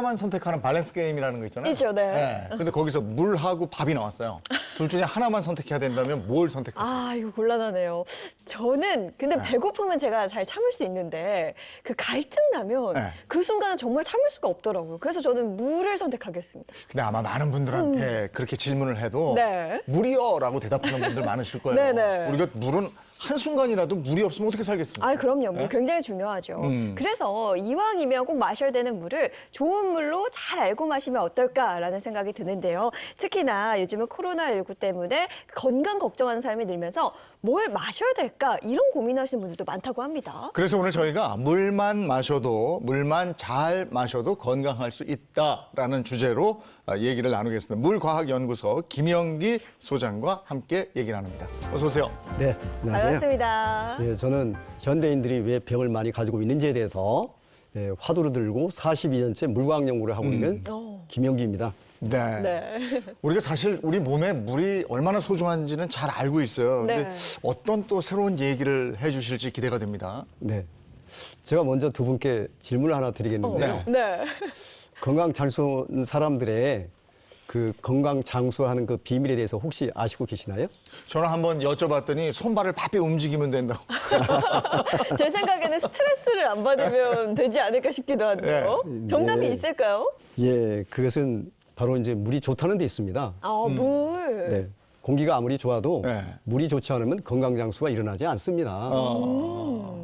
하나만 선택하는 밸런스 게임이라는 거 있잖아요. 있죠, 네. 근데 거기서 물하고 밥이 나왔어요. 둘 중에 하나만 선택해야 된다면 뭘 선택하세요? 아, 이거 곤란하네요. 저는 근데 배고프면 제가 잘 참을 수 있는데 그 갈증 나면 네. 그 순간은 정말 참을 수가 없더라고요. 그래서 저는 물을 선택하겠습니다. 근데 아마 많은 분들한테 그렇게 질문을 해도 네. 물이요라고 대답하는 분들 많으실 거예요. 네네. 우리가 물은 한순간이라도 물이 없으면 어떻게 살겠습니까? 아, 그럼요. 물 굉장히 중요하죠. 그래서 이왕이면 꼭 마셔야 되는 물을 좋은 물로 잘 알고 마시면 어떨까라는 생각이 드는데요. 특히나 요즘은 코로나19 때문에 건강 걱정하는 사람이 늘면서 뭘 마셔야 될까 이런 고민하시는 분들도 많다고 합니다. 그래서 오늘 저희가 물만 잘 마셔도 건강할 수 있다라는 주제로 얘기를 나누겠습니다. 물과학연구소 김영기 소장과 함께 얘기 나눕니다. 어서 오세요. 네, 안녕하세요. 반갑습니다. 네, 저는 현대인들이 왜 병을 많이 가지고 있는지에 대해서 화두를 들고 42년째 물과학 연구를 하고 있는 김영기입니다. 네. 네. 우리가 사실 우리 몸에 물이 얼마나 소중한지는 잘 알고 있어요. 근데 네. 어떤 또 새로운 얘기를 해주실지 기대가 됩니다. 네, 제가 먼저 두 분께 질문을 하나 드리겠는데요. 네. 건강 장수하는 사람들의 그 건강 장수하는 그 비밀에 대해서 혹시 아시고 계시나요? 저는 한번 여쭤봤더니 손발을 바삐 움직이면 된다고. 제 생각에는 스트레스를 안 받으면 되지 않을까 싶기도 한데요. 네. 정답이 네. 있을까요? 예, 그것은 바로 이제 물이 좋다는 데 있습니다. 아, 물. 네, 공기가 아무리 좋아도 네. 물이 좋지 않으면 건강 장수가 일어나지 않습니다.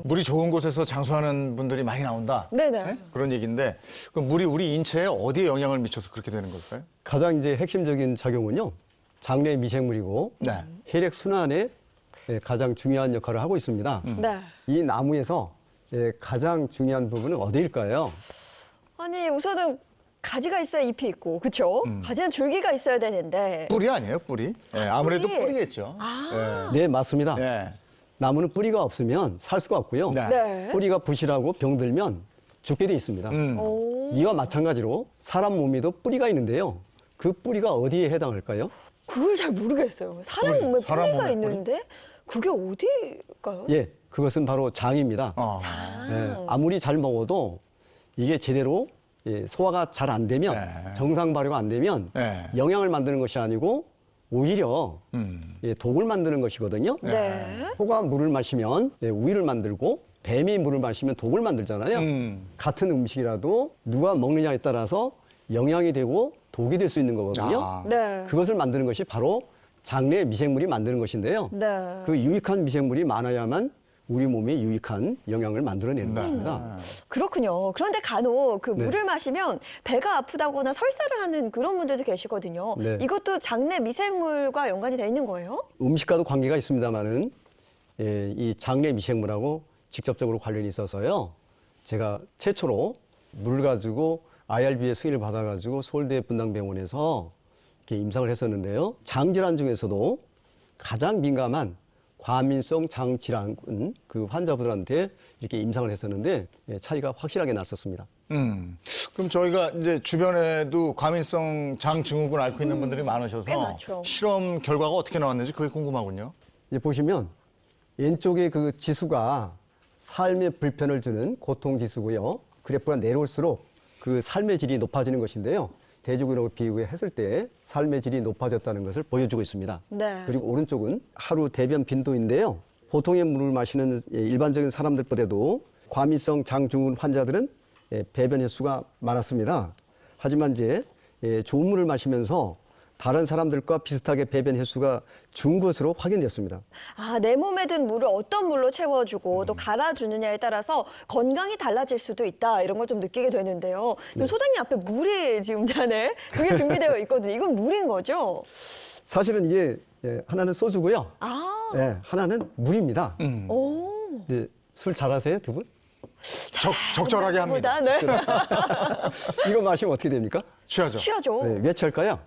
물이 좋은 곳에서 장수하는 분들이 많이 나온다. 네네. 그런 얘기인데 그럼 물이 우리 인체에 어디에 영향을 미쳐서 그렇게 되는 걸까요? 가장 이제 핵심적인 작용은요, 장내 미생물이고 네. 혈액 순환에 가장 중요한 역할을 하고 있습니다. 네. 이 나무에서 가장 중요한 부분은 어디일까요? 아니, 우선은 가지가 있어야 잎이 있고, 그렇죠? 가지는 줄기가 있어야 되는데. 뿌리 아니에요, 뿌리? 예, 아무래도 뿌리. 뿌리겠죠. 네, 맞습니다. 예. 나무는 뿌리가 없으면 살 수가 없고요. 네. 네. 뿌리가 부실하고 병들면 죽게 돼 있습니다. 오, 이와 마찬가지로 사람 몸에도 뿌리가 있는데요. 그 뿌리가 어디에 해당할까요? 그걸 잘 모르겠어요. 사람 뿌리, 몸에 사람 뿌리가 몸에 뿌리? 있는데 그게 어디일까요? 예, 그것은 바로 장입니다. 아무리 잘 먹어도 이게 제대로 소화가 잘 안 되면, 네. 정상 발효가 안 되면 네. 영양을 만드는 것이 아니고 오히려 독을 만드는 것이거든요. 네. 소가 물을 마시면 우유를 만들고 뱀이 물을 마시면 독을 만들잖아요. 같은 음식이라도 누가 먹느냐에 따라서 영양이 되고 독이 될 수 있는 거거든요. 아. 네. 그것을 만드는 것이 바로 장내 미생물이 만드는 것인데요. 네. 그 유익한 미생물이 많아야만 우리 몸에 유익한 영양을 만들어내는 것입니다. 그렇군요. 그런데 간혹 그 네. 물을 마시면 배가 아프다거나 설사를 하는 그런 분들도 계시거든요. 네. 이것도 장내 미생물과 연관이 돼 있는 거예요? 음식과도 관계가 있습니다만은 이 장내 미생물하고 직접적으로 관련이 있어서요. 제가 최초로 물을 가지고 IRB의 승인을 받아가지고 서울대 분당병원에서 이렇게 임상을 했었는데요. 장질환 중에서도 가장 민감한 과민성 장질환 그 환자분들한테 이렇게 임상을 했었는데 차이가 확실하게 났었습니다. 그럼 저희가 이제 주변에도 과민성 장 증후군 앓고 있는 분들이 꽤 많으셔서 많죠. 실험 결과가 어떻게 나왔는지 그게 궁금하군요. 이제 보시면 왼쪽에 그 지수가 삶의 불편을 주는 고통 지수고요. 그래프가 내려올수록 그 삶의 질이 높아지는 것인데요. 대조군하고 비교했을 때 삶의 질이 높아졌다는 것을 보여주고 있습니다. 네. 그리고 오른쪽은 하루 대변 빈도인데요. 보통의 물을 마시는 일반적인 사람들보다도 과민성 장증후군 환자들은 배변 횟수가 많았습니다. 하지만 이제 좋은 물을 마시면서 다른 사람들과 비슷하게 배변 횟수가 준 것으로 확인됐습니다. 아, 내 몸에 든 물을 어떤 물로 채워주고 또 갈아주느냐에 따라서 건강이 달라질 수도 있다. 이런 걸 좀 느끼게 되는데요. 지금 소장님 앞에 물이 지금 잔에 그게 준비되어 있거든요. 이건 물인 거죠? 사실은 이게 하나는 소주고요. 아, 하나는 물입니다. 오. 술 잘하세요, 두 분? 적절하게 합니다. 보다, 네. 이거 마시면 어떻게 됩니까? 취하죠. 취하죠. 왜 취할까요?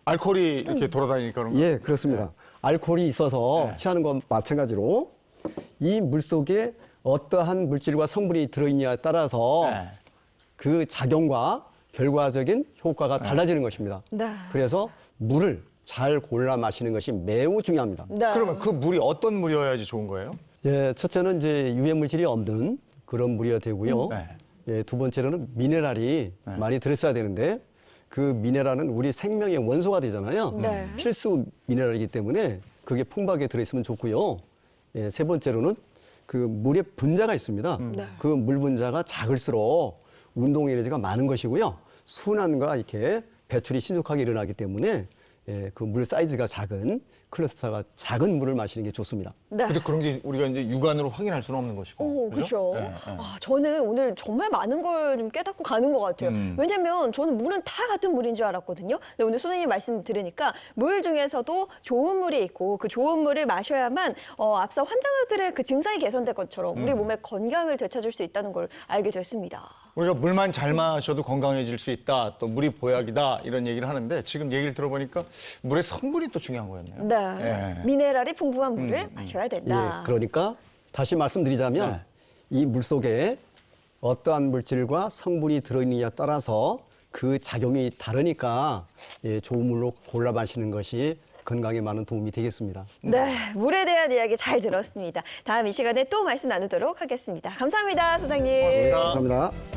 알코올이 이렇게 돌아다니니까 그런 거. 예, 그렇습니다. 알코올이 있어서 취하는 건 마찬가지로 이 물 속에 어떠한 물질과 성분이 들어있냐에 따라서 네. 그 작용과 결과적인 효과가 달라지는 것입니다. 네. 그래서 물을 잘 골라 마시는 것이 매우 중요합니다. 네. 그러면 그 물이 어떤 물이어야지 좋은 거예요? 예, 첫째는 이제 유해 물질이 없는 그런 물이어야 되고요. 네. 두 번째로는 미네랄이 많이 들어있어야 되는데 그 미네랄은 우리 생명의 원소가 되잖아요. 네. 필수 미네랄이기 때문에 그게 풍부하게 들어있으면 좋고요. 세 번째로는 그 물의 분자가 있습니다. 네. 그 물 분자가 작을수록 운동 에너지가 많은 것이고요. 순환과 이렇게 배출이 신속하게 일어나기 때문에 그 물 사이즈가 작은 클러스터가 작은 물을 마시는 게 좋습니다. 네. 근데 그런 게 우리가 이제 육안으로 확인할 수는 없는 것이고. 오, 그렇죠. 예, 예. 아, 저는 오늘 정말 많은 걸 좀 깨닫고 가는 것 같아요. 왜냐면 저는 물은 다 같은 물인 줄 알았거든요. 근데 오늘 선생님 말씀 들으니까 물 중에서도 좋은 물이 있고 그 좋은 물을 마셔야만 앞서 환자들의 그 증상이 개선될 것처럼 우리 몸의 건강을 되찾을 수 있다는 걸 알게 됐습니다. 우리가 물만 잘 마셔도 건강해질 수 있다. 또 물이 보약이다. 이런 얘기를 하는데 지금 얘기를 들어보니까 물의 성분이 또 중요한 거였네요. 네. 예. 미네랄이 풍부한 물을 마셔야 된다. 그러니까 다시 말씀드리자면 이 물 속에 어떠한 물질과 성분이 들어있느냐에 따라서 그 작용이 다르니까 좋은 물로 골라 마시는 것이 건강에 많은 도움이 되겠습니다. 네, 물에 대한 이야기 잘 들었습니다. 다음 이 시간에 또 말씀 나누도록 하겠습니다. 감사합니다, 소장님. 고맙습니다. 감사합니다.